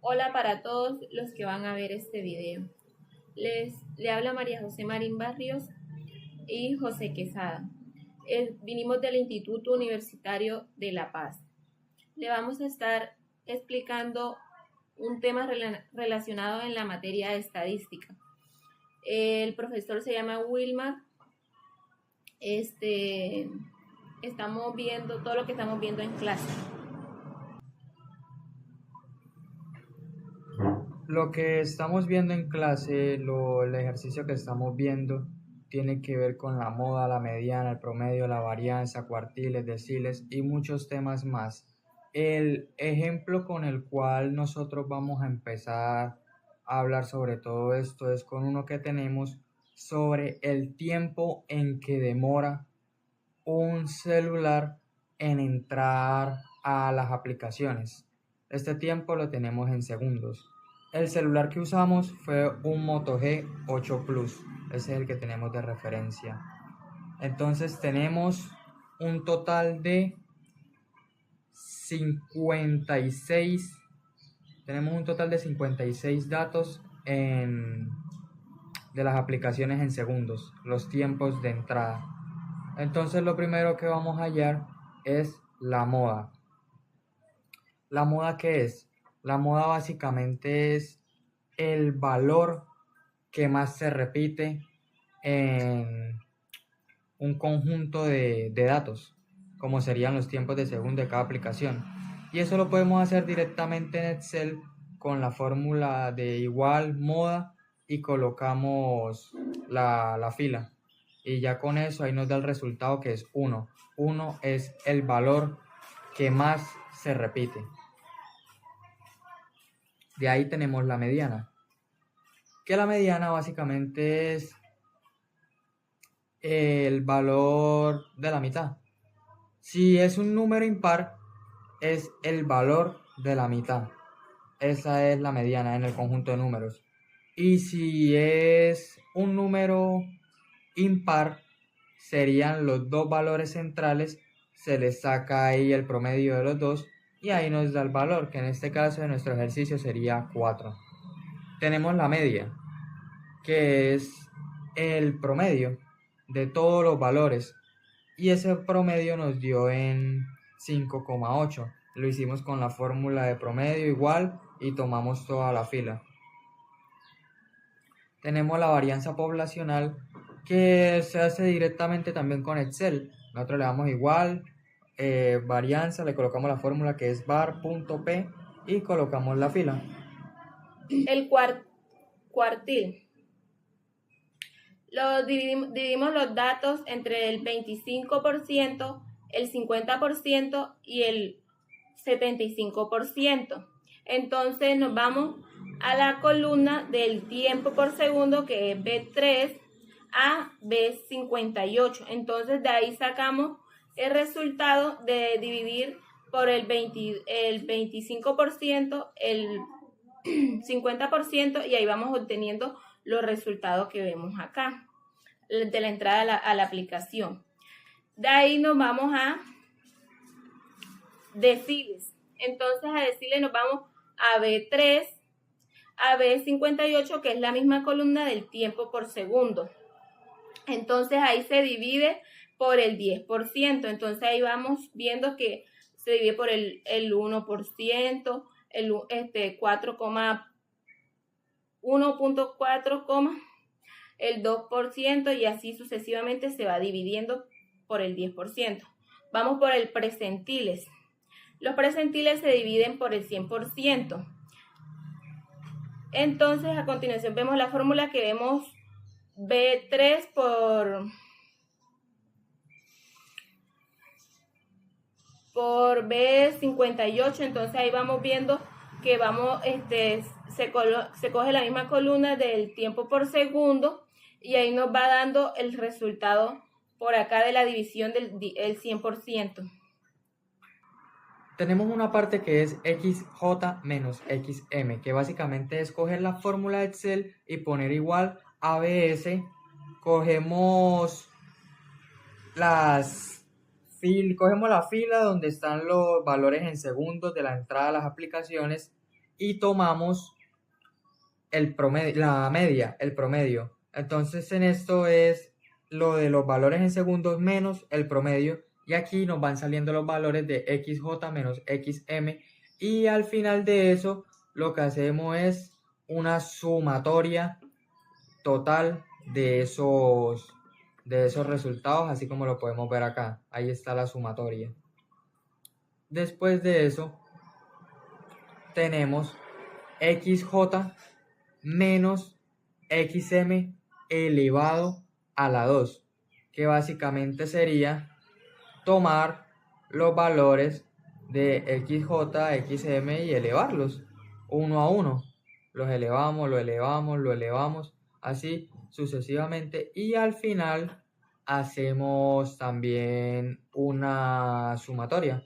Hola para todos los que van a ver este video. Le habla María José Marín Barrios y José Quesada. Vinimos del Instituto Universitario de La Paz. Le vamos a estar explicando un tema relacionado en la materia de estadística. El profesor se llama Wilmar. Estamos viendo todo lo que estamos viendo en clase. Lo que estamos viendo en clase, el ejercicio que estamos viendo, tiene que ver con la moda, la mediana, el promedio, la varianza, cuartiles, deciles y muchos temas más. El ejemplo con el cual nosotros vamos a empezar a hablar sobre todo esto es con uno que tenemos sobre el tiempo en que demora un celular en entrar a las aplicaciones. Este tiempo lo tenemos en segundos. El celular que usamos fue un Moto G8 Plus. Ese es el que tenemos de referencia. Entonces tenemos un total de 56. Tenemos un total de 56 datos de las aplicaciones en segundos, los tiempos de entrada. Entonces lo primero que vamos a hallar es la moda. ¿La moda qué es? La moda básicamente es el valor que más se repite en un conjunto de datos, como serían los tiempos de segundo de cada aplicación. Y eso lo podemos hacer directamente en Excel con la fórmula de igual moda y colocamos la fila. Y ya con eso ahí nos da el resultado que es 1. 1 es el valor que más se repite. De ahí tenemos la mediana. Que la mediana básicamente es el valor de la mitad. Si es un número impar, es el valor de la mitad. Esa es la mediana en el conjunto de números. Y si es un número impar, serían los dos valores centrales, se les saca ahí el promedio de los dos y ahí nos da el valor, que en este caso de nuestro ejercicio sería 4. Tenemos la media, que es el promedio de todos los valores y ese promedio nos dio en 5,8. Lo hicimos con la fórmula de promedio igual y tomamos toda la fila. Tenemos la varianza poblacional que se hace directamente también con Excel. Nosotros le damos igual, varianza, le colocamos la fórmula que es var.p y colocamos la fila. El cuartil. Dividimos los datos entre el 25%, el 50% y el 75%. Entonces nos vamos a la columna del tiempo por segundo, que es B3 a B58. Entonces de ahí sacamos el resultado de dividir por el 25%, el 50% y ahí vamos obteniendo los resultados que vemos acá de la entrada a la aplicación. De ahí nos vamos a deciles. Entonces a deciles nos vamos a B3, a B58, que es la misma columna del tiempo por segundo. Entonces ahí se divide por el 10%. Entonces ahí vamos viendo que se divide por el 1%, el 1.4, el 2% y así sucesivamente se va dividiendo por el 10%. Vamos por el presentiles. Los presentiles se dividen por el 100%. Entonces, a continuación vemos la fórmula que vemos B3 por B58. Entonces ahí vamos viendo que se coge la misma columna del tiempo por segundo y ahí nos va dando el resultado por acá de la división del 100%. Tenemos una parte que es XJ menos XM, que básicamente es coger la fórmula de Excel y poner igual ABS. Cogemos cogemos la fila donde están los valores en segundos de la entrada a las aplicaciones y tomamos el promedio. Entonces en esto es lo de los valores en segundos menos el promedio, y aquí nos van saliendo los valores de XJ menos XM, y al final de eso lo que hacemos es una sumatoria total de esos resultados, así como lo podemos ver acá. Ahí está la sumatoria. Después de eso tenemos XJ menos XM elevado a la 2, que básicamente sería tomar los valores de XJ, XM y elevarlos uno a uno. Los elevamos, lo elevamos, lo elevamos, así sucesivamente, y al final hacemos también una sumatoria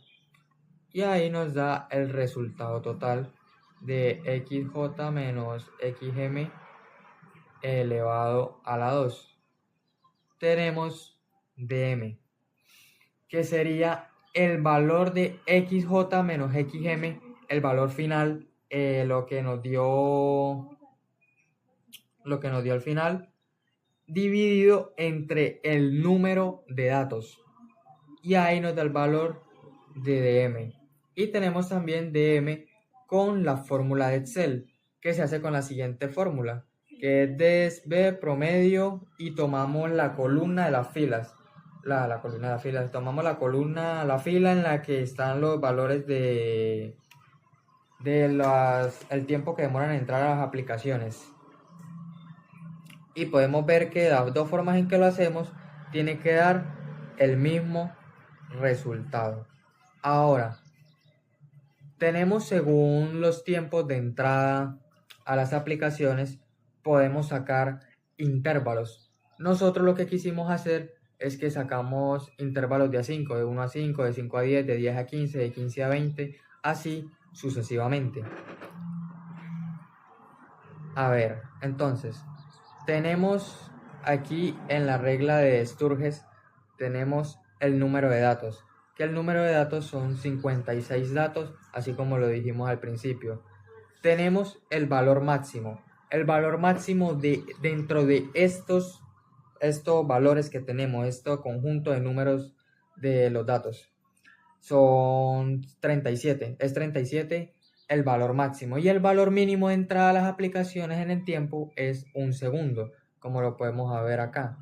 y ahí nos da el resultado total de XJ menos XM elevado a la 2. Tenemos DM, que sería el valor de XJ menos XM, el valor final, lo que nos dio al final, dividido entre el número de datos, y ahí nos da el valor de DM. Y tenemos también DM con la fórmula de Excel, que se hace con la siguiente fórmula, que es DSB promedio, y tomamos la columna de las filas. La columna de las filas, tomamos la fila en la que están los valores de el tiempo que demoran en entrar a las aplicaciones. Y podemos ver que las dos formas en que lo hacemos tiene que dar el mismo resultado. Ahora, tenemos, según los tiempos de entrada a las aplicaciones, podemos sacar intervalos. Nosotros lo que quisimos hacer es que sacamos intervalos de a 5, de 1 a 5, de 5 a 10, de 10 a 15, de 15 a 20, así sucesivamente. A ver, entonces, tenemos aquí en la regla de Sturges, tenemos el número de datos, que el número de datos son 56 datos, así como lo dijimos al principio. Tenemos el valor máximo. El valor máximo dentro de estos valores que tenemos, este conjunto de números de los datos, son 37. Es 37 el valor máximo, y el valor mínimo de entrada a las aplicaciones en el tiempo es 1 segundo, como lo podemos ver acá.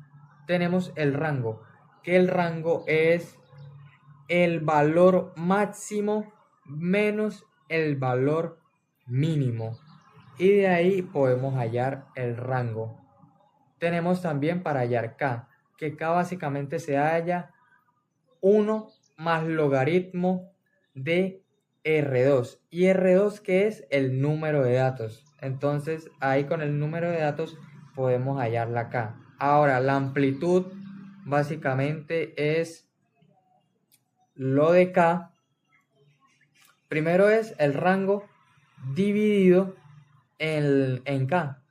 Tenemos el rango, que el rango es el valor máximo menos el valor mínimo, y de ahí podemos hallar el rango. Tenemos también para hallar K, que K básicamente se halla 1 más logaritmo de R2, y R2 que es el número de datos. Entonces ahí con el número de datos podemos hallar la K. Ahora la amplitud básicamente es lo de K. Primero es el rango dividido en K,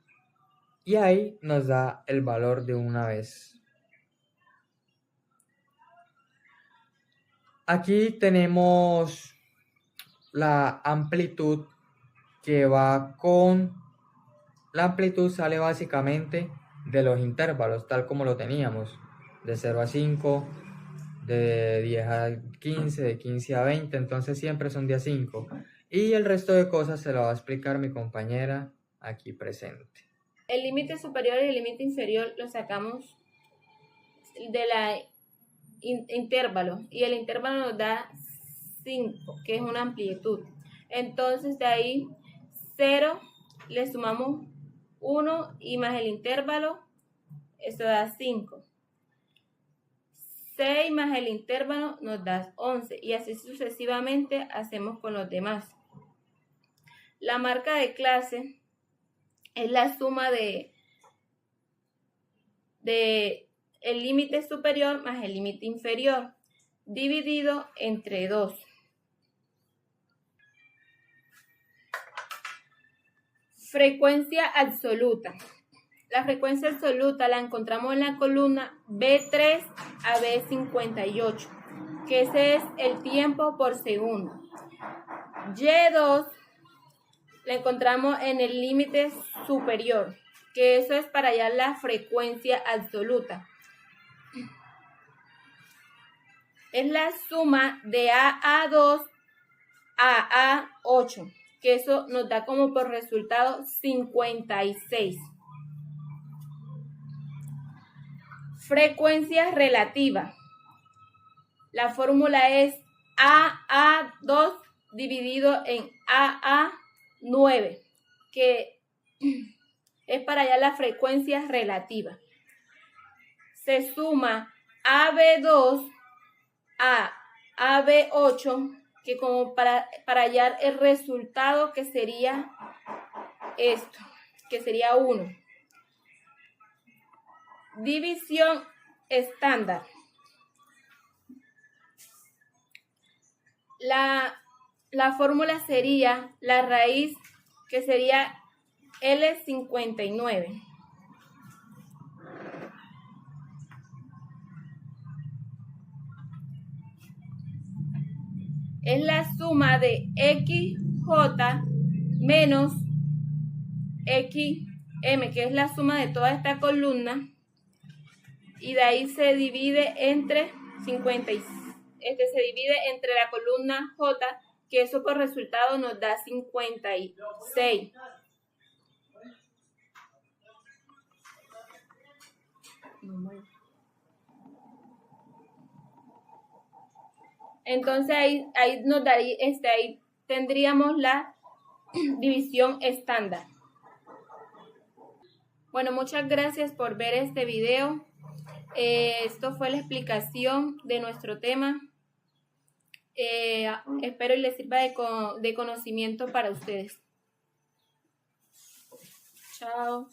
y ahí nos da el valor de una vez. Aquí tenemos la amplitud, que va con... La amplitud sale básicamente de los intervalos, tal como lo teníamos, de 0 a 5, de 10 a 15, de 15 a 20, entonces siempre son de a 5. Y el resto de cosas se lo va a explicar mi compañera aquí presente. El límite superior y el límite inferior lo sacamos de la intervalo, y el intervalo nos da 5, que es una amplitud. Entonces de ahí 0 le sumamos 1 y más el intervalo, esto da 5. 6 más el intervalo nos da 11, y así sucesivamente hacemos con los demás. La marca de clase es la suma de el límite superior más el límite inferior, dividido entre 2. Frecuencia absoluta. La frecuencia absoluta la encontramos en la columna B3 a B58, que ese es el tiempo por segundo. Y2 la encontramos en el límite superior, que eso es para hallar la frecuencia absoluta. Es la suma de AA2 a A8, que eso nos da como por resultado 56. Frecuencia relativa. La fórmula es AA2 dividido en AA9, que es para hallar la frecuencia relativa. Se suma AB2 a AB8, que como para hallar el resultado, que sería esto, que sería 1. División estándar. La fórmula sería la raíz, que sería L59. Es la suma de XJ menos XM, que es la suma de toda esta columna, y de ahí se divide entre 50 se divide entre la columna J, que eso por resultado nos da 56. Entonces ahí nos daría, ahí tendríamos la división estándar. Bueno, muchas gracias por ver este video. Esto fue la explicación de nuestro tema. Espero y les sirva de conocimiento para ustedes. Chao.